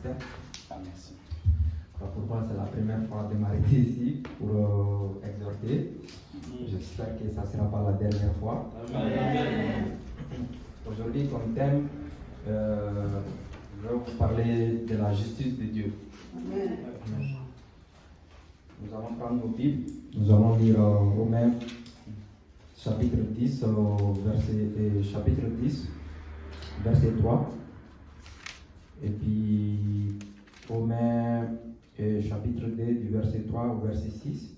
matin. Ah, merci. Pour moi, c'est la première fois de m'arrêter ici pour exhorter. J'espère que ça ne sera pas la dernière fois. Amen. Aujourd'hui, comme thème, je vais vous parler de la justice de Dieu. Amen. Nous allons prendre nos Bibles. Nous allons lire Romains chapitre 10, chapitre 10, verset 3. Et puis Romains chapitre 2 du verset 3 au verset 6.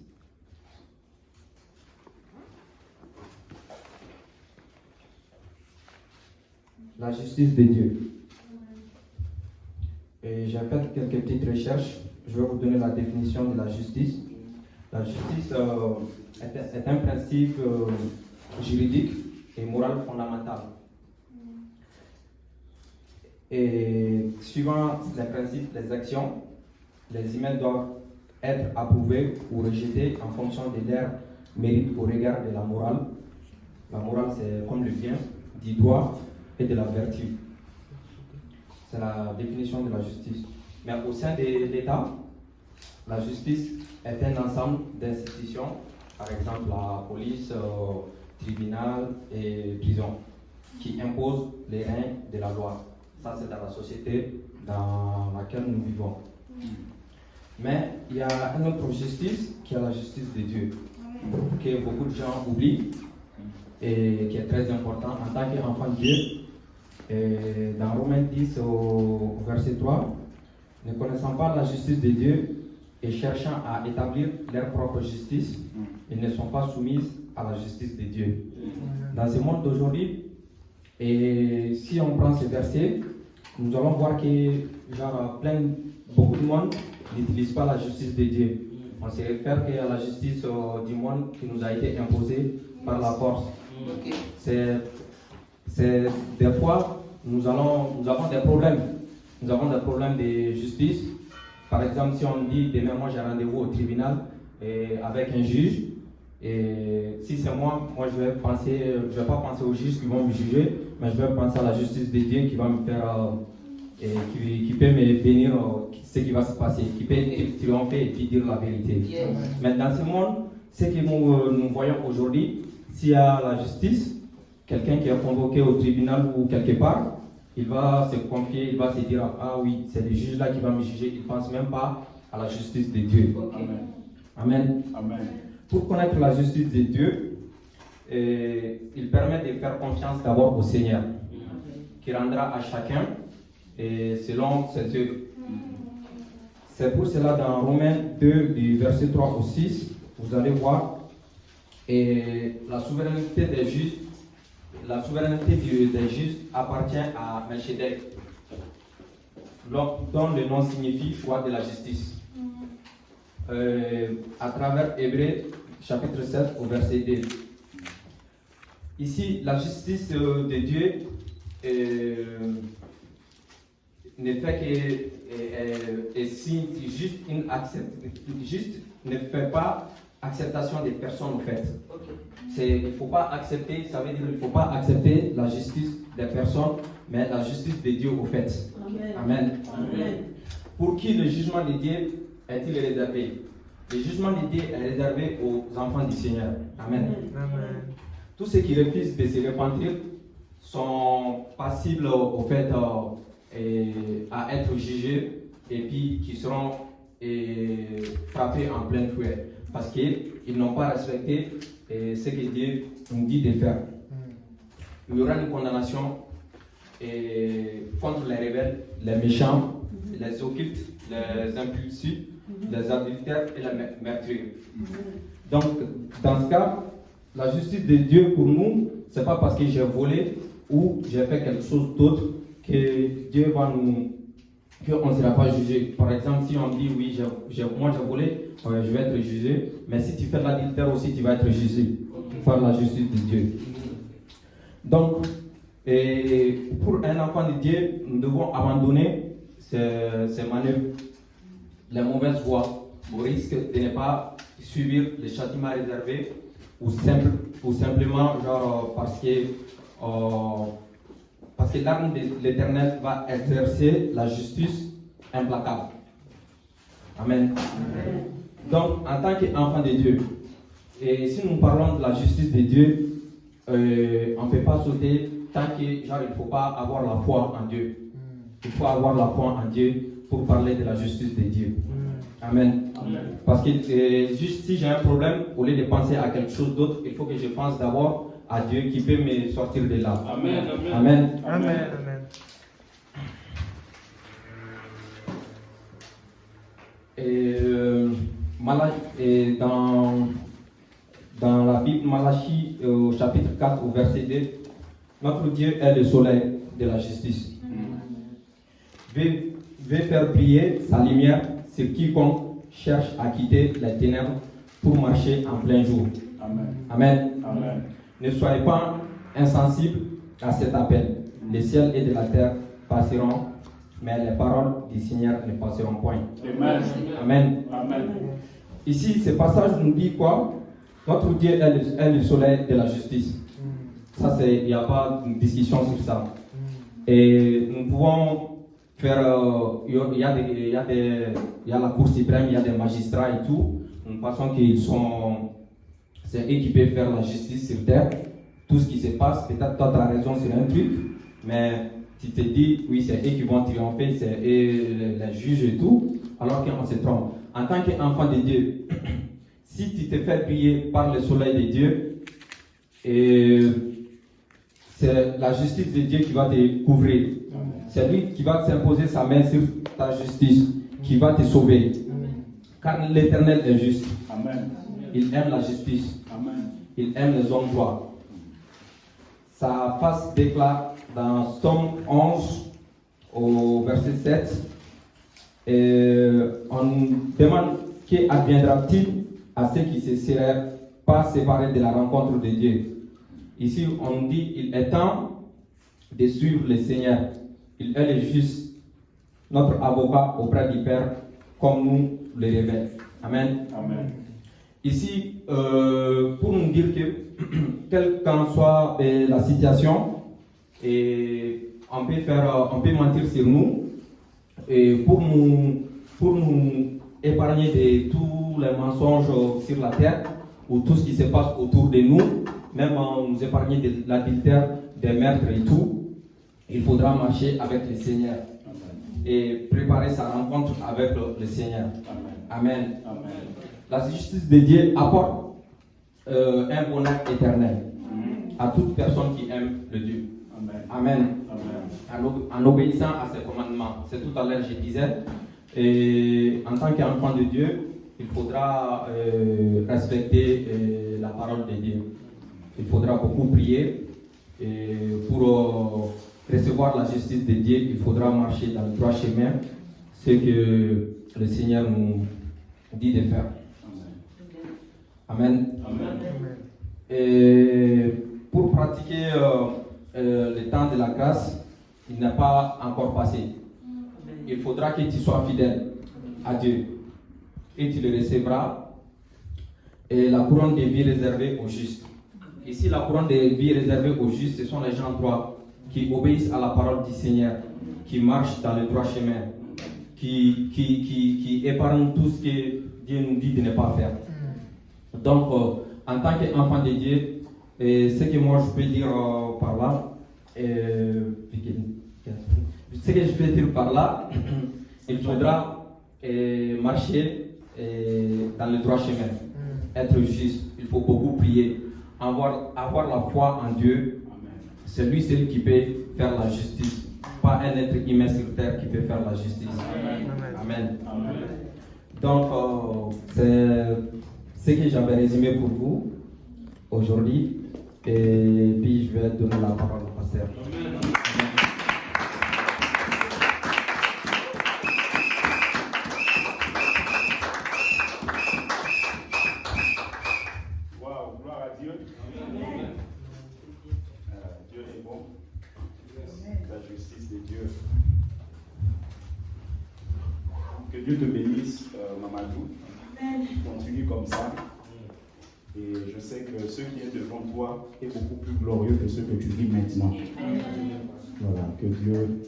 La justice de Dieu. Et j'ai fait quelques petites recherches. Je vais vous donner la définition de la justice. La justice est un principe juridique et moral fondamental. Et suivant les principes, les actions, les humains doivent être approuvés ou rejetés en fonction de leur mérite au regard de la morale. La morale, c'est comme le bien, du droit et de la vertu. C'est la définition de la justice. Mais au sein de l'État, la justice est un ensemble d'institutions, par exemple la police, tribunal et prison, qui imposent les règnes de la loi. Ça, c'est dans la société dans laquelle nous vivons. Mais il y a une autre justice qui est la justice de Dieu, que beaucoup de gens oublient et qui est très important en tant qu'enfant de Dieu. Et dans Romains 10 au verset 3, ne connaissant pas la justice de Dieu et cherchant à établir leur propre justice, ils ne sont pas soumis à la justice de Dieu. Dans ce monde d'aujourd'hui, et si on prend ce verset, nous allons voir que beaucoup de monde n'utilise pas la justice de Dieu. On se réfère à la justice du monde qui nous a été imposée par la force. C'est des fois, nous avons des problèmes. Nous avons des problèmes de justice. Par exemple, si on dit demain, moi j'ai rendez-vous au tribunal avec un juge, et si c'est moi je vais pas penser aux juges qui vont me juger, mais je vais penser à la justice de Dieu qui va me faire qui peut me bénir ce qui va se passer, qui peut triompher et puis dire la vérité. Yes. Mais dans ce monde, ce que nous voyons aujourd'hui, s'il y a la justice, quelqu'un qui est convoqué au tribunal ou quelque part, il va se confier, il va se dire, ah oui, c'est le juge là qui va me juger, il ne pense même pas à la justice de Dieu. Amen. Amen. Amen. Pour connaître la justice de Dieu, il permet de faire confiance d'abord au Seigneur, qui rendra à chacun selon ses œuvres. C'est pour cela dans Romains 2, du verset 3 au 6, vous allez voir la souveraineté des juges. La souveraineté des juges appartient à Melchizedek, dont le nom signifie roi de la justice. À travers Hébreux chapitre 7 au verset 2. Ici, la justice de Dieu ne fait que juste ne fait pas acceptation des personnes au fait. Il ne faut pas accepter, ça veut dire qu'il ne faut pas accepter la justice des personnes, mais la justice de Dieu au fait. Amen. Amen. Amen. Pour qui le jugement de Dieu est-il réservé? Le jugement de Dieu est réservé aux enfants du Seigneur. Amen. Amen. Tous ceux qui refusent de se repentir sont passibles au fait à être jugés et puis qui seront frappés en plein fouet parce qu'ils n'ont pas respecté ce que Dieu nous dit de faire. Il y aura une condamnation contre les rebelles, les méchants, les occultes, les impulsifs, les adultères et les meurtriers. Donc, dans ce cas, la justice de Dieu pour nous, ce n'est pas parce que j'ai volé ou j'ai fait quelque chose d'autre que Dieu va qu'on ne sera pas jugé. Par exemple, si on dit oui, moi j'ai volé, je vais être jugé, mais si tu fais l'adultère aussi, tu vas être jugé par la justice de Dieu. Donc, pour un enfant de Dieu, nous devons abandonner ces manœuvres, les mauvaises voies, au risque de ne pas subir les châtiments réservés ou simplement parce que l'arme de l'Éternel va exercer la justice implacable. Amen. Donc, en tant qu'enfant de Dieu, et si nous parlons de la justice de Dieu, on ne peut pas sauter tant que, genre, il ne faut pas avoir la foi en Dieu. Il faut avoir la foi en Dieu pour parler de la justice de Dieu. Amen. Parce que juste si j'ai un problème, au lieu de penser à quelque chose d'autre, il faut que je pense d'abord à Dieu qui peut me sortir de là. Amen. Amen. Amen. Et dans la Bible, Malachie, au chapitre 4, au verset 2, notre Dieu est le soleil de la justice. Veut faire briller sa lumière sur quiconque cherche à quitter les ténèbres pour marcher en plein jour. Amen. Amen. Amen. Ne soyez pas insensibles à cet appel. Le ciel et de la terre passeront, mais les paroles du Seigneur ne passeront point. Amen. Amen. Amen. Ici, ce passage nous dit quoi? Notre Dieu est le soleil de la justice. Ça, il n'y a pas de discussion sur ça. Et nous pouvons faire, il y a la Cour suprême, il y a des magistrats et tout. Nous pensons c'est eux qui peuvent faire la justice sur terre. Tout ce qui se passe, peut-être toi tu as raison sur un truc, mais tu te dis, oui, c'est eux qui vont triompher, c'est eux les juges et tout, alors qu'on se trompe. En tant qu'enfant de Dieu, si tu te fais briller par le soleil de Dieu, c'est la justice de Dieu qui va te couvrir. C'est lui qui va s'imposer sa main sur ta justice, qui va te sauver. Car l'Éternel est juste. Amen. Il aime la justice. Amen. Il aime les hommes droits. Sa face déclare dans Somme 11, au verset 7, on nous demande qu'adviendra-t-il à ceux qui ne se seraient pas séparés de la rencontre de Dieu. Ici, on nous dit il est temps de suivre le Seigneur. Il est le juste, notre avocat auprès du Père, comme nous le révèle. Amen. Amen. Ici, pour nous dire que, quelle qu'en soit la situation, on peut mentir sur nous, et pour nous épargner de tous les mensonges sur la terre, ou tout ce qui se passe autour de nous, même nous épargner de l'adultère, des meurtres et tout, il faudra marcher avec le Seigneur et préparer sa rencontre avec le Seigneur. Amen. Amen. La justice de Dieu apporte un bonheur éternel à toute personne qui aime le Dieu. Amen. Amen. Amen. En obéissant à ses commandements. C'est tout à l'heure je disais. Et en tant qu'enfant de Dieu, il faudra respecter la parole de Dieu. Il faudra beaucoup prier. Et pour recevoir la justice de Dieu, il faudra marcher dans le droit chemin, ce que le Seigneur nous dit de faire. Amen. Amen. Et pour pratiquer le temps de la grâce, il n'est pas encore passé. Il faudra que tu sois fidèle à Dieu et tu le recevras. Et la couronne de vie réservée aux justes. Ici, la couronne de vie réservée aux justes, ce sont les gens droits qui obéissent à la parole du Seigneur, qui marchent dans le droit chemin, qui épargnent tout ce que Dieu nous dit de ne pas faire. Donc, en tant qu'enfant de Dieu, ce que moi je peux dire par là, ce que je peux dire par là, il faudra marcher dans le droit chemin, être juste. Il faut beaucoup prier, avoir la foi en Dieu. C'est lui seul qui peut faire la justice, pas un être humain sur terre qui peut faire la justice. Amen. Amen. Donc, c'est ce que j'avais résumé pour vous aujourd'hui. Et puis, je vais donner la parole au pasteur. Wow, gloire à Dieu. Dieu est bon. La justice de Dieu. Que Dieu te bénisse, Mamadou. Continue comme ça. Et je sais que ce qui est devant toi est beaucoup plus glorieux que ce que tu vis maintenant. Voilà, que Dieu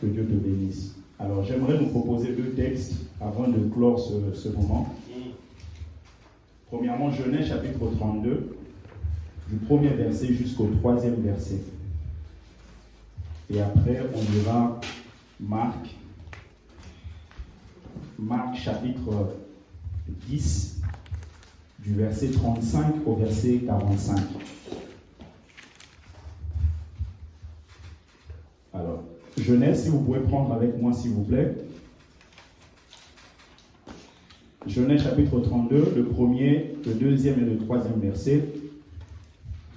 te bénisse. Alors, j'aimerais vous proposer 2 textes avant de clore ce moment. Premièrement, Genèse chapitre 32, du 1er verset jusqu'au 3e verset. Et après, on lira Marc chapitre 10, du verset 35 au verset 45. Alors, Genèse, si vous pouvez prendre avec moi, s'il vous plaît. Genèse chapitre 32, le 1er, le 2e et le 3e verset.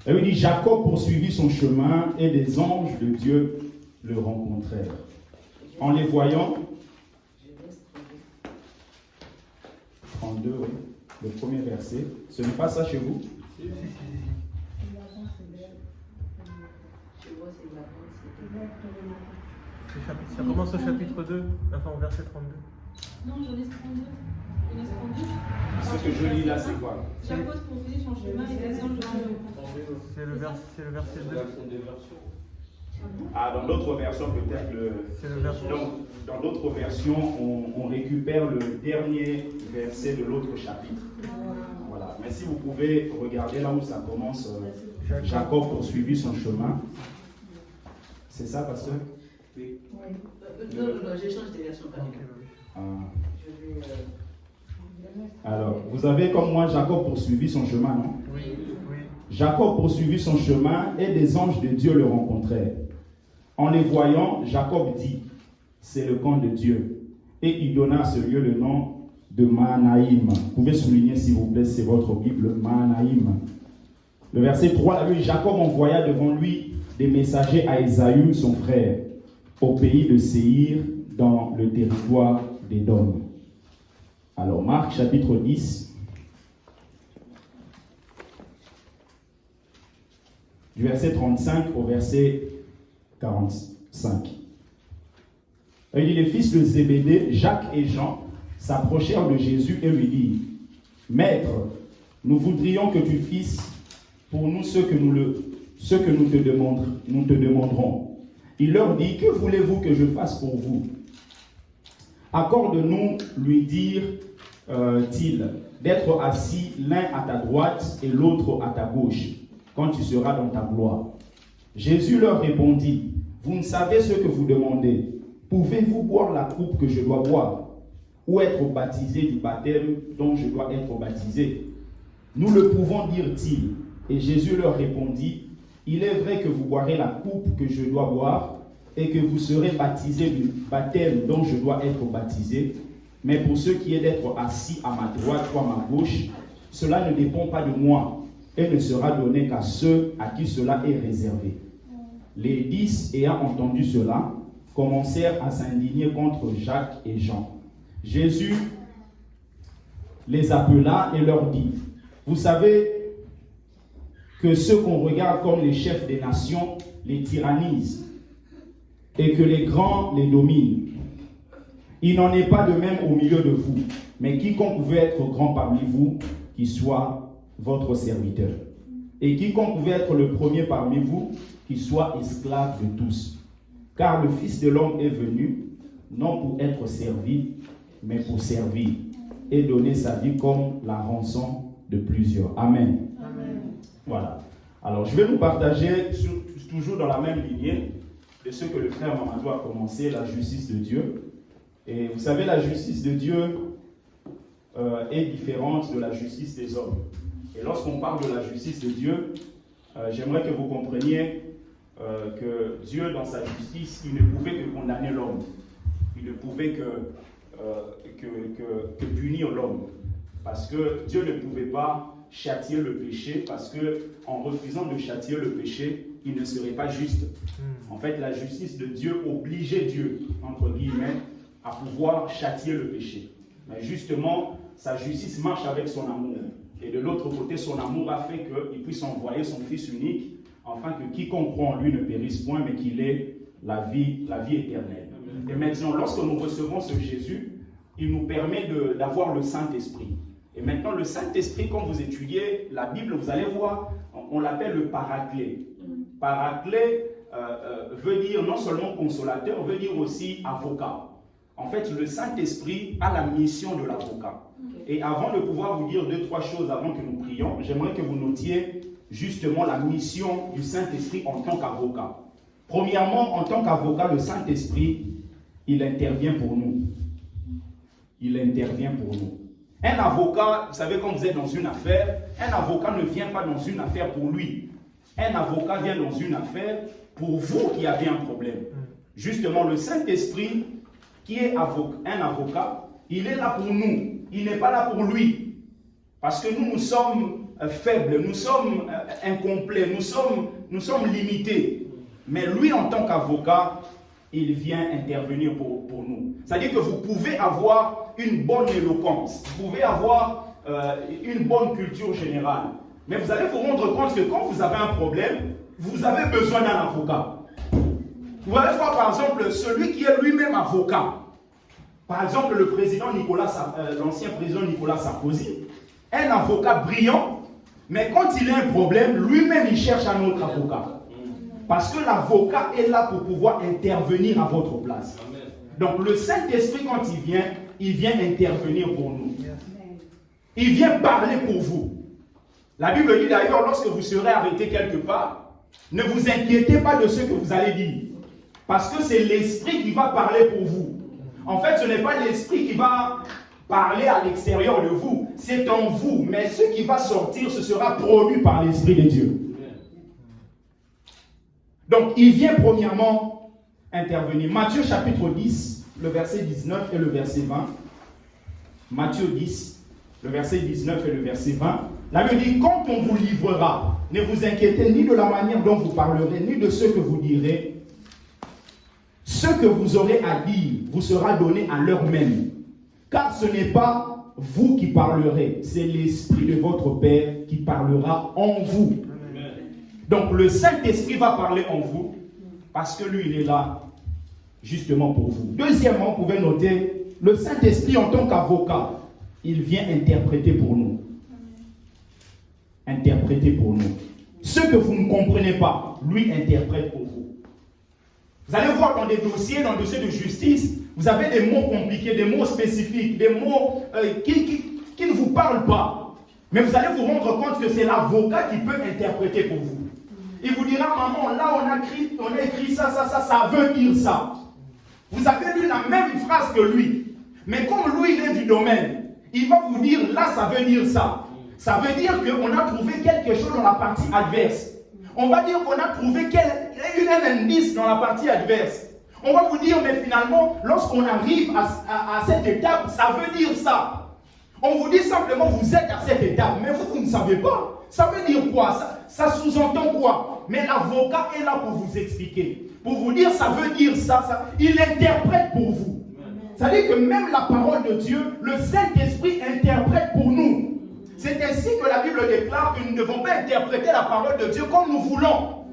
Et il dit, Jacob poursuivit son chemin et des anges de Dieu le rencontrèrent. En les voyant, 32, oui, le 1er verset. Ce n'est pas ça chez vous? Ça commence au chapitre 2, enfin au verset 32. Non, Genèse 32. Genèse 32. Ce que je lis là, c'est quoi? Jacob poursuivit son chemin et les anges de Dieu. C'est le verset 2. Ah, dans d'autres versions, peut-être dans d'autres versions, on récupère le dernier verset de l'autre chapitre. Voilà. Mais si vous pouvez regarder là où ça commence, Jacob poursuivit son chemin. C'est ça, pasteur? Oui. Non, j'ai changé de version. Alors, vous avez comme moi, Jacob poursuivit son chemin, non? Oui. Jacob poursuivit son chemin et des anges de Dieu le rencontrèrent. En les voyant, Jacob dit, c'est le camp de Dieu. Et il donna à ce lieu le nom de Mahanaïm. Vous pouvez souligner, s'il vous plaît, c'est votre Bible, Mahanaïm. Le verset 3, Jacob envoya devant lui des messagers à Ésaü, son frère, au pays de Séhir, dans le territoire d'Édom. Alors, Marc chapitre 10, du verset 35 au verset 45. Il dit, les fils de Zébédée, Jacques et Jean, s'approchèrent de Jésus et lui dirent, Maître, nous voudrions que tu fisses pour nous ce que nous te demanderons. Il leur dit, que voulez-vous que je fasse pour vous? Accorde-nous, lui dirent-ils, d'être assis l'un à ta droite et l'autre à ta gauche, quand tu seras dans ta gloire. Jésus leur répondit, vous ne savez ce que vous demandez. Pouvez-vous boire la coupe que je dois boire, ou être baptisé du baptême dont je dois être baptisé? Nous le pouvons, dirent-ils. Et Jésus leur répondit, il est vrai que vous boirez la coupe que je dois boire, et que vous serez baptisés du baptême dont je dois être baptisé, mais pour ce qui est d'être assis à ma droite ou à ma gauche, cela ne dépend pas de moi, et ne sera donné qu'à ceux à qui cela est réservé. Les 10, ayant entendu cela, commencèrent à s'indigner contre Jacques et Jean. Jésus les appela et leur dit, vous savez que ceux qu'on regarde comme les chefs des nations les tyrannisent, et que les grands les dominent. Il n'en est pas de même au milieu de vous, mais quiconque veut être grand parmi vous, qu'il soit votre serviteur. Et quiconque veut être le premier parmi vous, qu'il soit esclave de tous. Car le Fils de l'homme est venu, non pour être servi, mais pour servir, et donner sa vie comme la rançon de plusieurs. Amen. Amen. Voilà. Alors, je vais nous partager, toujours dans la même lignée, de ce que le frère Mamadou a commencé, la justice de Dieu. Et vous savez, la justice de Dieu est différente de la justice des hommes. Et lorsqu'on parle de la justice de Dieu, j'aimerais que vous compreniez que Dieu, dans sa justice, il ne pouvait que condamner l'homme. Il ne pouvait que punir l'homme. Parce que Dieu ne pouvait pas châtier le péché, parce qu'en refusant de châtier le péché, il ne serait pas juste. En fait, la justice de Dieu obligeait Dieu, entre guillemets, à pouvoir châtier le péché. Mais justement, sa justice marche avec son amour. Et de l'autre côté, son amour a fait qu'il puisse envoyer son Fils unique, afin que quiconque croit en lui ne périsse point, mais qu'il ait la vie éternelle. Et maintenant, lorsque nous recevons ce Jésus, il nous permet d'avoir le Saint-Esprit. Et maintenant, le Saint-Esprit, quand vous étudiez la Bible, vous allez voir, on l'appelle le paraclet. Paraclet veut dire non seulement consolateur, veut dire aussi avocat. En fait, le Saint-Esprit a la mission de l'avocat. Et avant de pouvoir vous dire 2-3 choses avant que nous prions, j'aimerais que vous notiez justement la mission du Saint-Esprit en tant qu'avocat. Premièrement, en tant qu'avocat, le Saint-Esprit, il intervient pour nous. Il intervient pour nous. Un avocat, vous savez, quand vous êtes dans une affaire, un avocat ne vient pas dans une affaire pour lui. Un avocat vient dans une affaire pour vous qui avez un problème. Justement, le Saint-Esprit, qui est un avocat, il est là pour nous. Il n'est pas là pour lui. Parce que nous sommes faibles, nous sommes incomplets, nous sommes limités. Mais lui, en tant qu'avocat, il vient intervenir pour nous. C'est-à-dire que vous pouvez avoir une bonne éloquence, vous pouvez avoir une bonne culture générale. Mais vous allez vous rendre compte que quand vous avez un problème, vous avez besoin d'un avocat. Vous allez voir par exemple celui qui est lui-même avocat. Par exemple l'ancien président Nicolas Sarkozy, un avocat brillant, mais quand il a un problème, lui-même il cherche un autre avocat. Parce que l'avocat est là pour pouvoir intervenir à votre place. Donc le Saint-Esprit quand il vient intervenir pour nous. Il vient parler pour vous. La Bible dit d'ailleurs, lorsque vous serez arrêté quelque part, ne vous inquiétez pas de ce que vous allez dire. Parce que c'est l'Esprit qui va parler pour vous. En fait, ce n'est pas l'Esprit qui va parler à l'extérieur de vous. C'est en vous. Mais ce qui va sortir, ce sera produit par l'Esprit de Dieu. Donc, il vient premièrement intervenir. Matthieu chapitre 10, le verset 19 et le verset 20. Matthieu 10, le verset 19 et le verset 20. La Bible dit, quand on vous livrera, ne vous inquiétez ni de la manière dont vous parlerez, ni de ce que vous direz. Ce que vous aurez à dire vous sera donné à l'heure même. Car ce n'est pas vous qui parlerez, c'est l'Esprit de votre Père qui parlera en vous. Amen. Donc le Saint-Esprit va parler en vous parce que lui, il est là justement pour vous. Deuxièmement, vous pouvez noter, le Saint-Esprit en tant qu'avocat, il vient interpréter pour nous. Interpréter pour nous. Ce que vous ne comprenez pas, lui interprète pour vous. Vous allez voir dans des dossiers de justice, vous avez des mots compliqués, des mots spécifiques, des mots qui ne vous parlent pas. Mais vous allez vous rendre compte que c'est l'avocat qui peut interpréter pour vous. Il vous dira, maman, là on a écrit ça, ça veut dire ça. Vous avez lu la même phrase que lui. Mais comme lui, il est du domaine, il va vous dire, là ça veut dire ça. Ça veut dire qu'on a trouvé quelque chose dans la partie adverse. On va dire qu'on a trouvé un indice dans la partie adverse. On va vous dire, mais finalement, lorsqu'on arrive à cette étape, ça veut dire ça. On vous dit simplement, vous êtes à cette étape, mais vous ne savez pas. Ça veut dire quoi? Ça sous-entend quoi? Mais l'avocat est là pour vous expliquer. Pour vous dire, ça veut dire ça. Il interprète pour vous. C'est-à-dire que même la parole de Dieu, le Saint-Esprit interprète pour nous. C'est ainsi que la Bible déclare que nous ne devons pas interpréter la parole de Dieu comme nous voulons.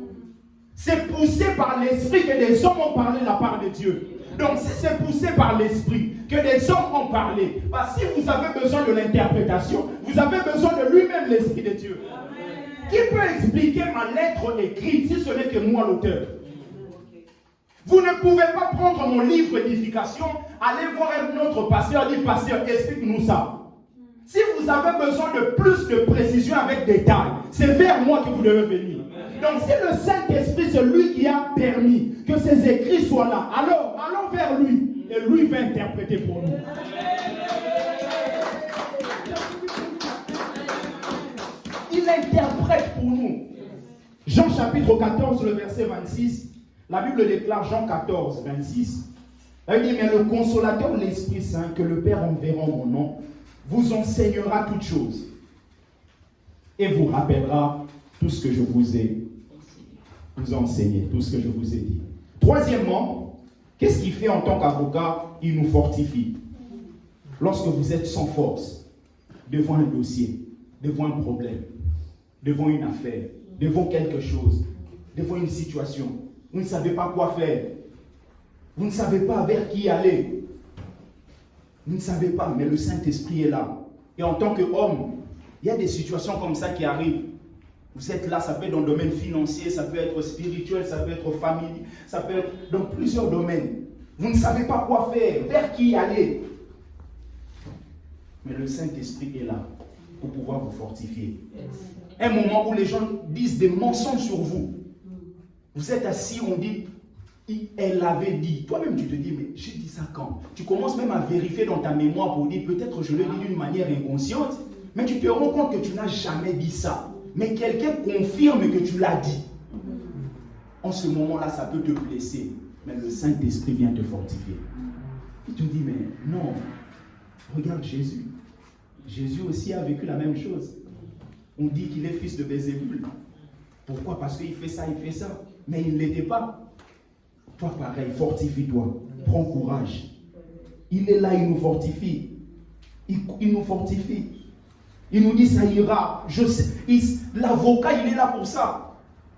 C'est poussé par l'Esprit que des hommes ont parlé la part de Dieu. Donc si c'est poussé par l'Esprit que des hommes ont parlé, bah, si vous avez besoin de l'interprétation, vous avez besoin de lui-même l'Esprit de Dieu. Amen. Qui peut expliquer ma lettre écrite si ce n'est que moi l'auteur? Vous ne pouvez pas prendre mon livre d'édification, aller voir un autre pasteur et dire, pasteur, explique-nous ça. Si vous avez besoin de plus de précision avec détail, c'est vers moi que vous devez venir. Donc si le Saint-Esprit, c'est lui qui a permis que ces écrits soient là, alors allons vers lui et lui va interpréter pour nous. Il interprète pour nous. Jean chapitre 14, le verset 26, la Bible déclare Jean 14, 26. Elle dit, mais le consolateur, l'Esprit Saint, que le Père enverra en mon nom, vous enseignera toutes choses et vous rappellera tout ce que je vous ai enseigné, tout ce que je vous ai dit. Troisièmement, qu'est-ce qu'il fait en tant qu'avocat? Il nous fortifie. Lorsque vous êtes sans force, devant un dossier, devant un problème, devant une affaire, devant quelque chose, devant une situation, vous ne savez pas quoi faire, vous ne savez pas vers qui aller, vous ne savez pas, mais le Saint-Esprit est là. Et en tant qu'homme, il y a des situations comme ça qui arrivent. Vous êtes là, ça peut être dans le domaine financier, ça peut être spirituel, ça peut être famille, ça peut être dans plusieurs domaines. Vous ne savez pas quoi faire, vers qui aller. Mais le Saint-Esprit est là pour pouvoir vous fortifier. Un moment où les gens disent des mensonges sur vous. Vous êtes assis, on dit, elle avait dit. Toi-même, tu te dis, mais j'ai dit ça quand? Tu commences même à vérifier dans ta mémoire pour dire, peut-être je le dis d'une manière inconsciente, mais tu te rends compte que tu n'as jamais dit ça. Mais quelqu'un confirme que tu l'as dit. En ce moment-là, ça peut te blesser. Mais le Saint-Esprit vient te fortifier. Il te dit, mais non, regarde Jésus. Jésus aussi a vécu la même chose. On dit qu'il est fils de Bézébul. Pourquoi? Parce qu'il fait ça, il fait ça. Mais il ne l'était pas. Toi, pareil, fortifie-toi. Prends courage. Il est là, il nous fortifie. Il nous fortifie. Il nous dit, ça ira. Je sais. L'avocat, il est là pour ça.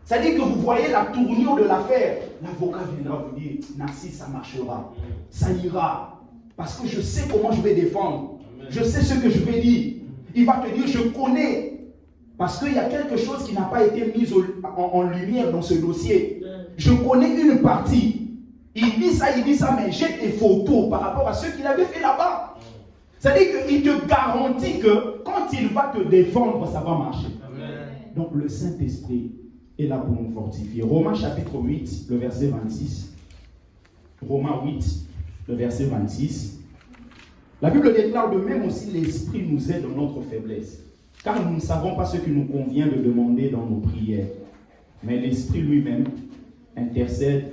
C'est-à-dire que vous voyez la tournure de l'affaire. L'avocat viendra vous dire, Narcisse, ça marchera. Ça ira. Parce que je sais comment je vais défendre. Je sais ce que je vais dire. Il va te dire, je connais. Parce qu'il y a quelque chose qui n'a pas été mis en lumière dans ce dossier. Je connais une partie. Il dit ça, mais j'ai des photos par rapport à ce qu'il avait fait là-bas. C'est-à-dire qu'il te garantit que quand il va te défendre, ça va marcher. Amen. Donc le Saint-Esprit est là pour nous fortifier. Romains chapitre 8, le verset 26. Romains 8, le verset 26. La Bible déclare de même aussi l'Esprit nous aide dans notre faiblesse. Car nous ne savons pas ce qu'il nous convient de demander dans nos prières. Mais l'Esprit lui-même intercède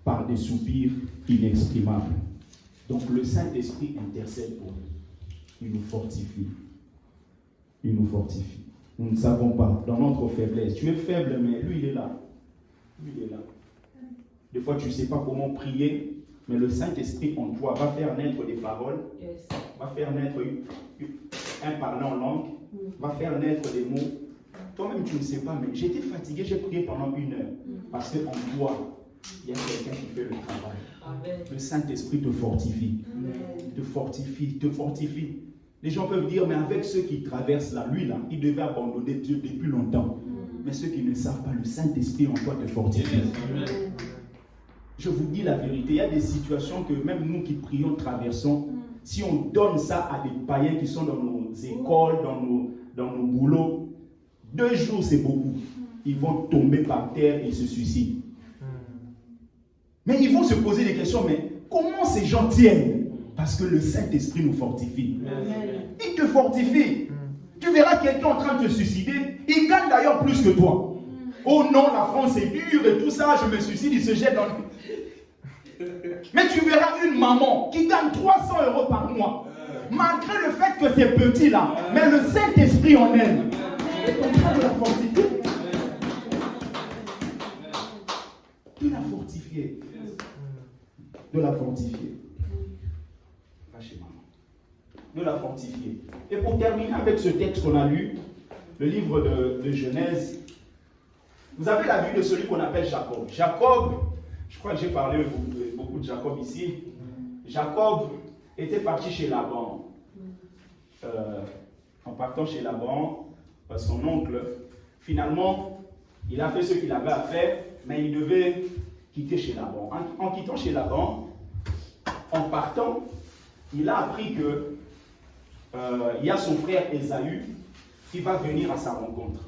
par des soupirs inexprimables. Donc le Saint-Esprit intercède pour nous. Il nous fortifie. Il nous fortifie. Nous ne savons pas, dans notre faiblesse. Tu es faible, mais lui, il est là. Lui, il est là. Des fois, tu ne sais pas comment prier, mais le Saint-Esprit en toi va faire naître des paroles, va faire naître un parler en langue, va faire naître des mots. Toi-même, tu ne sais pas, mais j'étais fatigué, j'ai prié pendant 1 heure. Parce qu'en toi, il y a quelqu'un qui fait le travail. Amen. Le Saint-Esprit te fortifie. Amen. Te fortifie, te fortifie. Les gens peuvent dire, mais avec ceux qui traversent là, lui là, il devait abandonner Dieu depuis longtemps. Mais ceux qui ne savent pas, le Saint-Esprit en toi te fortifie. Amen. Je vous dis la vérité, il y a des situations que même nous qui prions traversons. Si on donne ça à des païens qui sont dans nos écoles, dans nos boulots, 2 jours c'est beaucoup. Ils vont tomber par terre et se suicident. Mais ils vont se poser des questions, mais comment ces gens tiennent? Parce que le Saint-Esprit nous fortifie. Il te fortifie. Tu verras quelqu'un en train de se suicider, il gagne d'ailleurs plus que toi. Oh non, la France est dure et tout ça, je me suicide, il se jette dans le... Mais tu verras une maman qui gagne 300 € par mois, malgré le fait que c'est petit là, mais le Saint-Esprit en elle est en train de la fortifier. De la fortifier. De la fortifier. Va chez maman. De la fortifier. Et pour terminer avec ce texte qu'on a lu, le livre de Genèse, vous avez la vue de celui qu'on appelle Jacob. Jacob, je crois que j'ai parlé beaucoup de Jacob ici. Jacob était parti chez Laban. En partant chez Laban, son oncle, finalement, il a fait ce qu'il avait à faire, mais il devait quitter chez Laban. En quittant chez Laban, en partant, il a appris que il y a son frère Ésaü qui va venir à sa rencontre.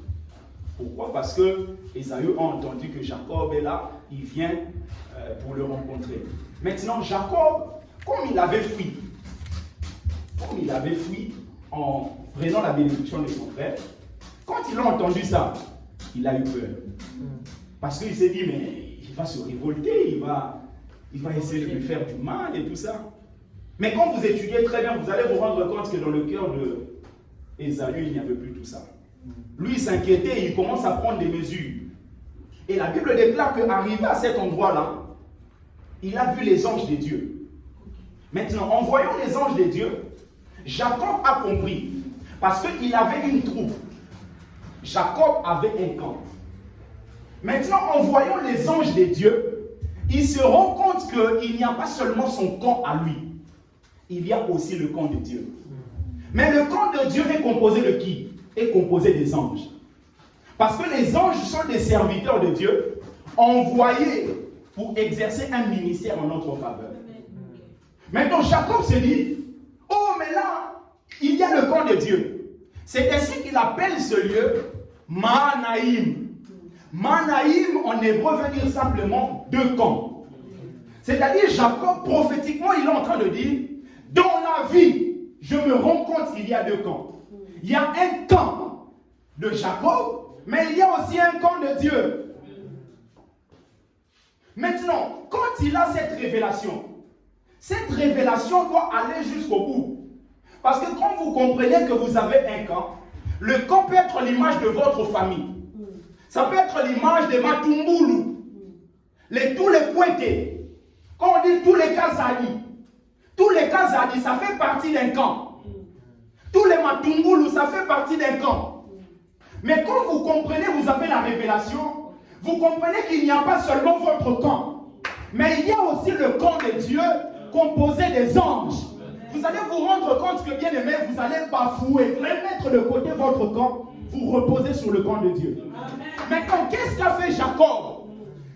Pourquoi? Parce que Ésaü a entendu que Jacob est là, il vient pour le rencontrer. Maintenant, Jacob, comme il avait fui en prenant la bénédiction de son frère, quand il a entendu ça, il a eu peur. Parce qu'il s'est dit, mais il va se révolter, il va essayer de lui faire du mal et tout ça. Mais quand vous étudiez très bien, vous allez vous rendre compte que dans le cœur de Ésaü, il n'y avait plus tout ça. Lui, il s'inquiétait et il commence à prendre des mesures. Et la Bible déclare qu'arrivé à cet endroit-là, il a vu les anges de Dieu. Maintenant, en voyant les anges de Dieu, Jacob a compris. Parce qu'il avait une troupe. Jacob avait un camp. Maintenant, en voyant les anges de Dieu, il se rend compte qu'il n'y a pas seulement son camp à lui. Il y a aussi le camp de Dieu. Mais le camp de Dieu est composé de qui? Est composé des anges. Parce que les anges sont des serviteurs de Dieu, envoyés pour exercer un ministère en notre faveur. Maintenant, Jacob se dit, oh, mais là, il y a le camp de Dieu. C'est ainsi qu'il appelle ce lieu Mahanaïm. Mahanaïm, en hébreu, veut dire simplement deux camps. C'est-à-dire, Jacob, prophétiquement, il est en train de dire, dans la vie, je me rends compte qu'il y a deux camps. Il y a un camp de Jacob, mais il y a aussi un camp de Dieu. Maintenant, quand il a cette révélation doit aller jusqu'au bout. Parce que quand vous comprenez que vous avez un camp, le camp peut être l'image de votre famille. Ça peut être l'image de Matumbulu, tous les Kouété. Quand on dit tous les Kazali, ça fait partie d'un camp. Tous les Matumbulu, ça fait partie d'un camp. Mais quand vous comprenez, vous avez la révélation, vous comprenez qu'il n'y a pas seulement votre camp, mais il y a aussi le camp de Dieu composé des anges. Vous allez vous rendre compte que, bien aimé, vous allez bafouer, remettre de côté votre camp, vous reposer sur le camp de Dieu. Maintenant, qu'est-ce qu'a fait Jacob?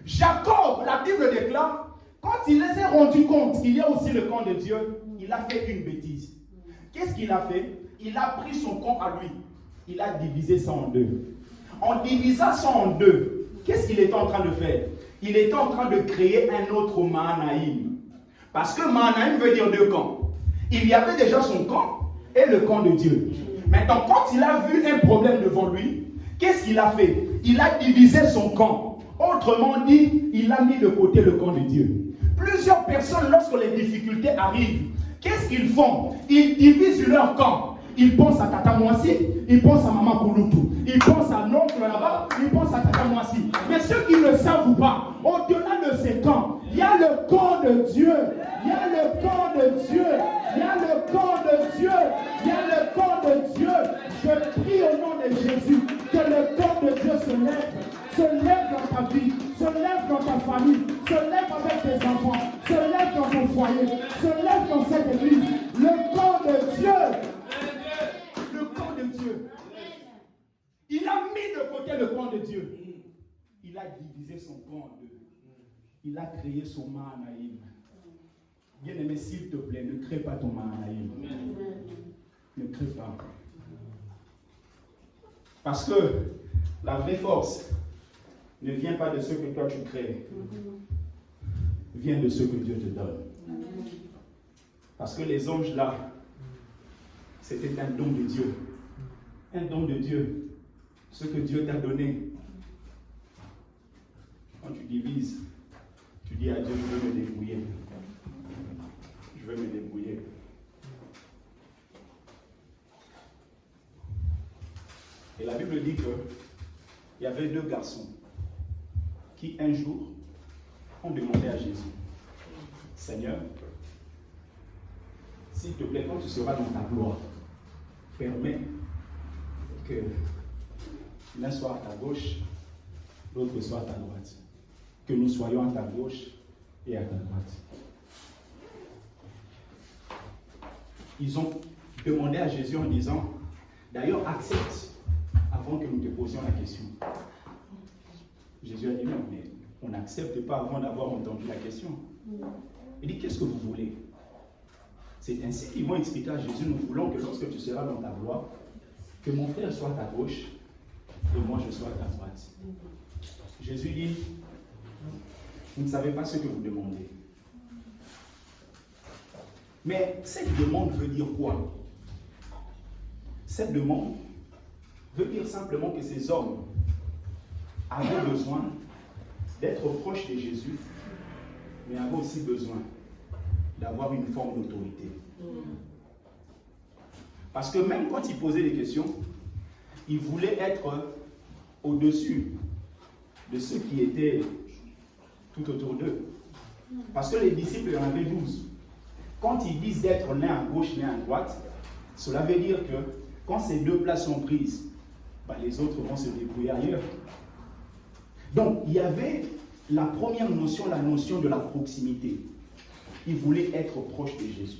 Jacob, la Bible déclare, quand il s'est rendu compte qu'il y a aussi le camp de Dieu, il a fait une bêtise. Qu'est-ce qu'il a fait? Il a pris son camp à lui. Il a divisé ça en deux. En divisant ça en deux, qu'est-ce qu'il était en train de faire? Il était en train de créer un autre Mahanaïm. Parce que Mahanaïm veut dire deux camps. Il y avait déjà son camp et le camp de Dieu. Maintenant, quand il a vu un problème devant lui, qu'est-ce qu'il a fait? Il a divisé son camp. Autrement dit, il a mis de côté le camp de Dieu. Plusieurs personnes, lorsque les difficultés arrivent, qu'est-ce qu'ils font? Ils divisent leur camp. Ils pensent à Tata Moissi, ils pensent à Maman Kouloutou, ils pensent à l'oncle là-bas, ils pensent à Tata Moissi. Mais ceux qui ne savent pas, au-delà de ces camps, il y a le camp de Dieu. Il y a le camp de Dieu. Il y a le camp de Dieu. Il y a le camp de Dieu. Je prie au nom de Jésus que le camp de Dieu se lève dans ta vie, se lève dans ta famille, se lève avec tes enfants, se lève dans ton foyer, se lève dans cette église. Le camp de Dieu. Le camp de Dieu. Il a mis de côté le camp de Dieu. Il a divisé son camp en deux. Il a créé son Mahanaïm. Bien-aimé, s'il te plaît, ne crée pas ton Mahanaïm. Ne crée pas. Parce que la vraie force ne vient pas de ce que toi tu crées. Vient de ce que Dieu te donne. Parce que les anges là, c'était un don de Dieu. Un don de Dieu. Ce que Dieu t'a donné. Quand tu divises, tu dis à Dieu, je veux me débrouiller. Je veux me débrouiller. Et la Bible dit qu'il y avait deux garçons qui un jour ont demandé à Jésus, Seigneur, s'il te plaît, quand tu seras dans ta gloire, permets que l'un soit à ta gauche, l'autre soit à ta droite. Que nous soyons à ta gauche et à ta droite. Ils ont demandé à Jésus en disant, d'ailleurs, accepte avant que nous te posions la question. Jésus a dit non, mais on n'accepte pas avant d'avoir entendu la question. Il dit, qu'est-ce que vous voulez? C'est ainsi qu'ils vont expliquer à Jésus, nous voulons que lorsque tu seras dans ta gloire, que mon frère soit à ta gauche et moi je sois à ta droite. Jésus dit, vous ne savez pas ce que vous demandez. Mais cette demande veut dire quoi? Cette demande veut dire simplement que ces hommes avaient besoin d'être proches de Jésus, mais avaient aussi besoin d'avoir une forme d'autorité. Parce que même quand ils posaient des questions, ils voulaient être au-dessus de ceux qui étaient tout autour d'eux. Parce que les disciples, il y en avait 12. Quand ils disent d'être l'un à gauche, l'un à droite, cela veut dire que quand ces deux places sont prises, les autres vont se débrouiller ailleurs. Donc, il y avait la première notion, la notion de la proximité. Ils voulaient être proches de Jésus.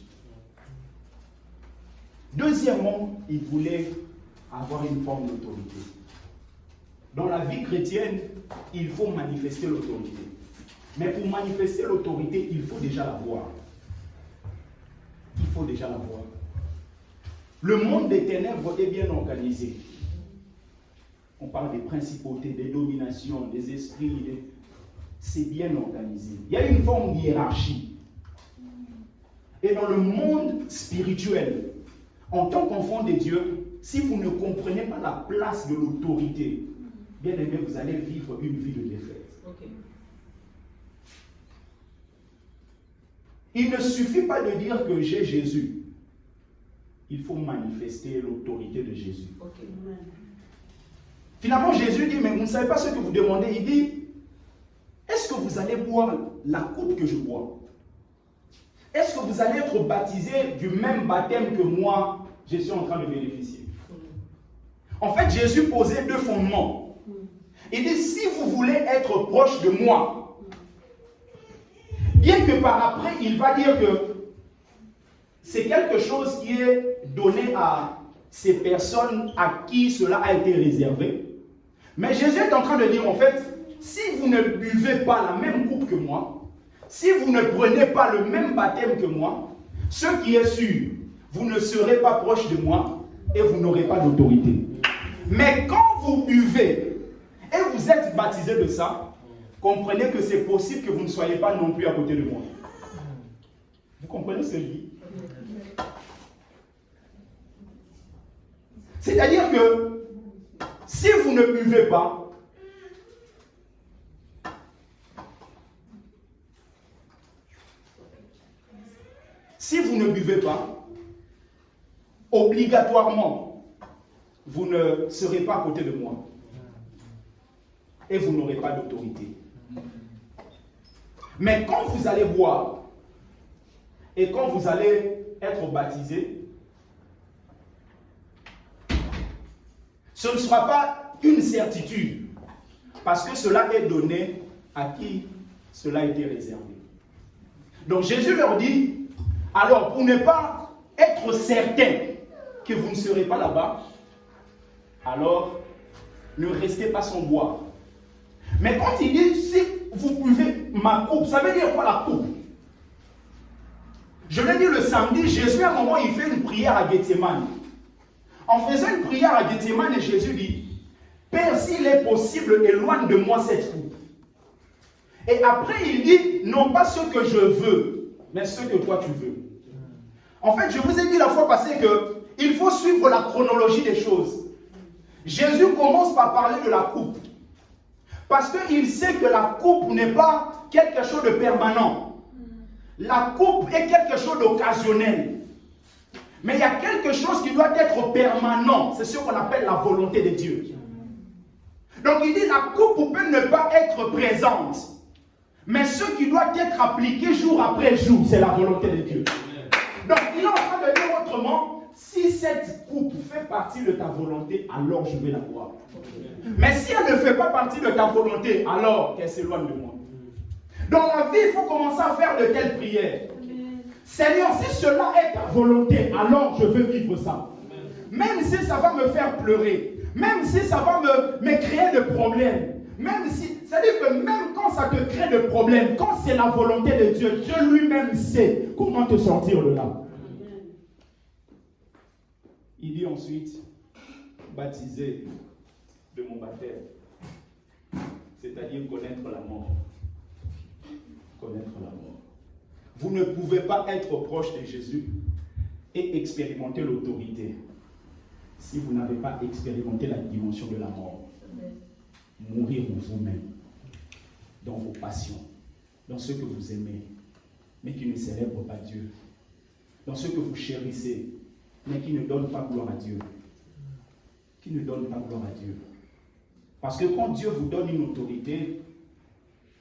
Deuxièmement, ils voulaient avoir une forme d'autorité. Dans la vie chrétienne, il faut manifester l'autorité. Mais pour manifester l'autorité, il faut déjà la voir. Il faut déjà la voir. Le monde des ténèbres est bien organisé. On parle des principautés, des dominations, des esprits. C'est bien organisé. Il y a une forme de hiérarchie. Et dans le monde spirituel, en tant qu'enfant de Dieu, si vous ne comprenez pas la place de l'autorité, bien aimé, vous allez vivre une vie de défaite. Ok. Il ne suffit pas de dire que j'ai Jésus. Il faut manifester l'autorité de Jésus. Ok. Finalement, Jésus dit, mais vous ne savez pas ce que vous demandez. Il dit, est-ce que vous allez boire la coupe que je bois? Est-ce que vous allez être baptisé du même baptême que moi, je suis en train de bénéficier? En fait, Jésus posait deux fondements. Il dit, si vous voulez être proche de moi, bien que par après, il va dire que c'est quelque chose qui est donné à ces personnes à qui cela a été réservé. Mais Jésus est en train de dire, en fait, si vous ne buvez pas la même coupe que moi, si vous ne prenez pas le même baptême que moi, ce qui est sûr, vous ne serez pas proche de moi et vous n'aurez pas d'autorité. Mais quand vous buvez et vous êtes baptisé de ça, comprenez que c'est possible que vous ne soyez pas non plus à côté de moi. Vous comprenez ce que je dis? C'est-à-dire que si vous ne buvez pas, obligatoirement, vous ne serez pas à côté de moi. Et vous n'aurez pas d'autorité. Mais quand vous allez boire, et quand vous allez être baptisé, ce ne sera pas une certitude, parce que cela est donné à qui cela a été réservé. Donc Jésus leur dit, alors pour ne pas être certain que vous ne serez pas là-bas, alors ne restez pas sans boire. Mais quand il dit, si vous buvez ma coupe, ça veut dire quoi la coupe? Je l'ai dit le samedi, Jésus à un moment il fait une prière à Gethsémane. En faisant une prière à Gethsémane, Jésus dit, Père, s'il est possible, éloigne de moi cette coupe. Et après il dit, non pas ce que je veux, mais ce que toi tu veux. En fait, je vous ai dit la fois passée qu'il faut suivre la chronologie des choses. Jésus commence par parler de la coupe. Parce qu'il sait que la coupe n'est pas quelque chose de permanent. La coupe est quelque chose d'occasionnel. Mais il y a quelque chose qui doit être permanent. C'est ce qu'on appelle la volonté de Dieu. Donc il dit la coupe peut ne pas être présente. Mais ce qui doit être appliqué jour après jour, c'est la volonté de Dieu. Donc il est en train de dire autrement, si cette coupe fait partie de ta volonté, alors je vais la boire. Mais si elle ne fait pas partie de ta volonté, alors qu'elle s'éloigne de moi. Dans la vie, il faut commencer à faire de telles prières. Seigneur, si cela est ta volonté, alors je veux vivre ça. Même si ça va me faire pleurer, même si ça va me créer de problèmes, même si, c'est-à-dire que même quand ça te crée de problèmes, quand c'est la volonté de Dieu, Dieu lui-même sait comment te sortir de là. Il dit ensuite, baptisé de mon baptême, c'est-à-dire connaître la mort. Connaître la mort. Vous ne pouvez pas être proche de Jésus et expérimenter l'autorité si vous n'avez pas expérimenté la dimension de la mort. Mourir en vous-même, dans vos passions, dans ce que vous aimez, mais qui ne célèbre pas Dieu, dans ce que vous chérissez, mais qui ne donne pas gloire à Dieu. Qui ne donne pas gloire à Dieu. Parce que quand Dieu vous donne une autorité,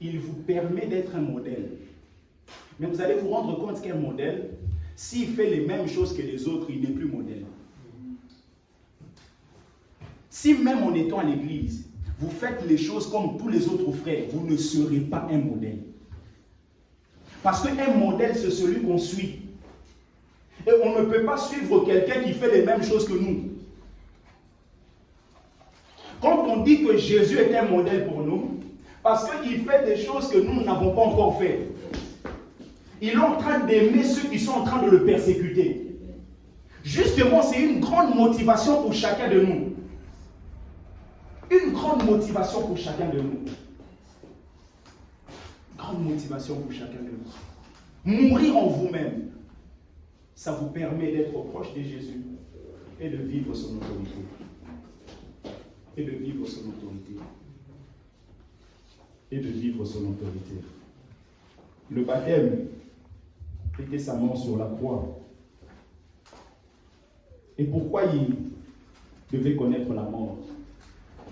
il vous permet d'être un modèle. Mais vous allez vous rendre compte qu'un modèle, s'il fait les mêmes choses que les autres, il n'est plus modèle. Si même en étant à l'église, vous faites les choses comme tous les autres frères, vous ne serez pas un modèle. Parce qu'un modèle, c'est celui qu'on suit. Et on ne peut pas suivre quelqu'un qui fait les mêmes choses que nous. Quand on dit que Jésus est un modèle pour nous, Parce qu'il fait des choses que nous n'avons pas encore fait. Il est en train d'aimer ceux qui sont en train de le persécuter. Justement, c'est une grande motivation pour chacun de nous. Une grande motivation pour chacun de nous. Grande motivation pour chacun de nous. Mourir en vous-même, ça vous permet d'être proche de Jésus et de vivre son autorité. Et de vivre son autorité. Et de vivre son autorité. Le baptême était sa mort sur la croix. Et pourquoi il devait connaître la mort?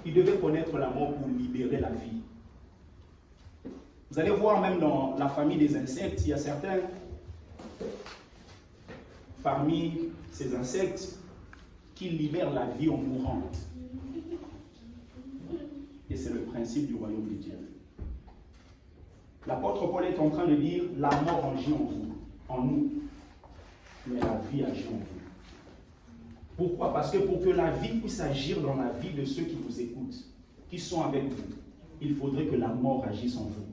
Il devait connaître la mort pour libérer la vie. Vous allez voir même dans la famille des insectes, il y a certains parmi ces insectes qui libèrent la vie en mourant. Et c'est le principe du royaume de Dieu. L'apôtre Paul est en train de dire, la mort agit en vous, en nous, mais la vie agit en vous. Pourquoi? Parce que pour que la vie puisse agir dans la vie de ceux qui vous écoutent, qui sont avec vous, il faudrait que la mort agisse en vous.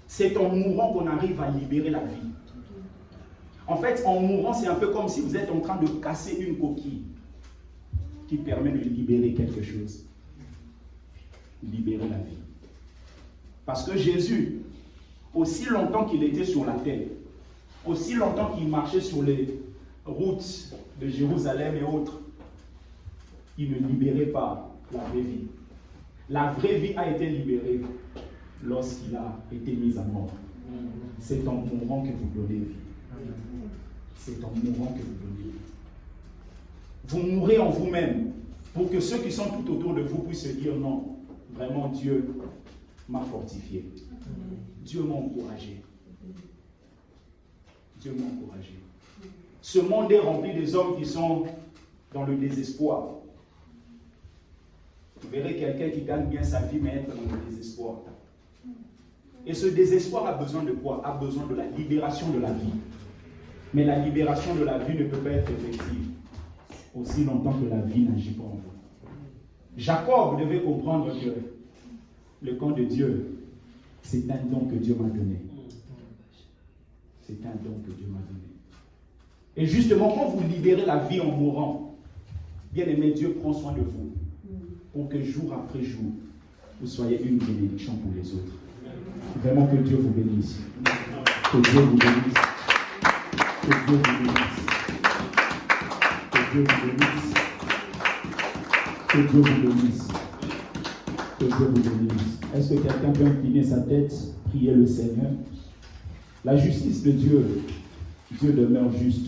C'est en mourant qu'on arrive à libérer la vie. En fait, en mourant, c'est un peu comme si vous êtes en train de casser une coquille qui permet de libérer quelque chose. Libérer la vie. Parce que Jésus, aussi longtemps qu'il était sur la terre, aussi longtemps qu'il marchait sur les routes de Jérusalem et autres, il ne libérait pas la vraie vie. La vraie vie a été libérée lorsqu'il a été mis à mort. C'est en mourant que vous donnez vie. C'est en mourant que vous donnez vie. Vous mourrez en vous-même pour que ceux qui sont tout autour de vous puissent se dire non, vraiment Dieu m'a fortifié. Dieu m'a encouragé. Dieu m'a encouragé. Ce monde est rempli des hommes qui sont dans le désespoir. Vous verrez quelqu'un qui gagne bien sa vie, mais être dans le désespoir. Et ce désespoir a besoin de quoi? A besoin de la libération de la vie. Mais la libération de la vie ne peut pas être effective aussi longtemps que la vie n'agit pas en vous. Jacob devait comprendre que le camp de Dieu, c'est un don que Dieu m'a donné. C'est un don que Dieu m'a donné. Et justement, quand vous libérez la vie en mourant, bien aimé, Dieu prend soin de vous pour que jour après jour, vous soyez une bénédiction pour les autres. Vraiment que Dieu vous bénisse. Que Dieu vous bénisse. Que Dieu vous bénisse. Que Dieu vous bénisse. Que Dieu vous bénisse. Que Dieu vous bénisse. Est-ce que quelqu'un peut incliner sa tête, prier le Seigneur? La justice de Dieu, Dieu demeure juste.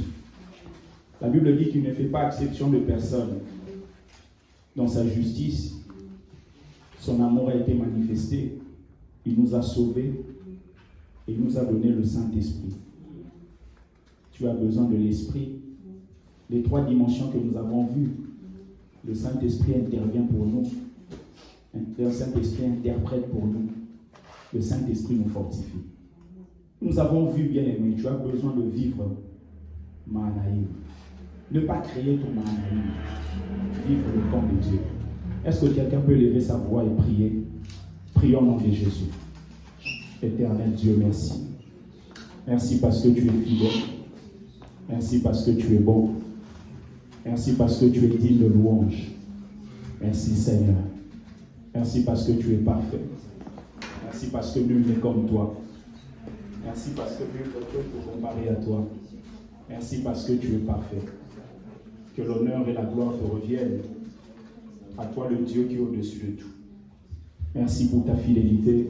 La Bible dit qu'il ne fait pas exception de personne. Dans sa justice, son amour a été manifesté. Il nous a sauvés et il nous a donné le Saint-Esprit. Tu as besoin de l'Esprit. Les trois dimensions que nous avons vues, le Saint-Esprit intervient pour nous. Le Saint-Esprit interprète pour nous. Le Saint-Esprit nous fortifie. Nous avons vu, bien aimé, tu as besoin de vivre Mahanaïm. Ne pas créer ton Mahanaïm. Vivre le camp de Dieu. Est-ce que quelqu'un peut lever sa voix et prier? Prions au nom de Jésus. Éternel Dieu, merci. Merci parce que tu es fidèle. Merci parce que tu es bon. Merci parce que tu es digne de louange. Merci Seigneur. Merci parce que tu es parfait. Merci parce que nul n'est comme toi. Merci parce que nul ne peut te comparer à toi. Merci parce que tu es parfait. Que l'honneur et la gloire te reviennent. À toi le Dieu qui est au-dessus de tout. Merci pour ta fidélité.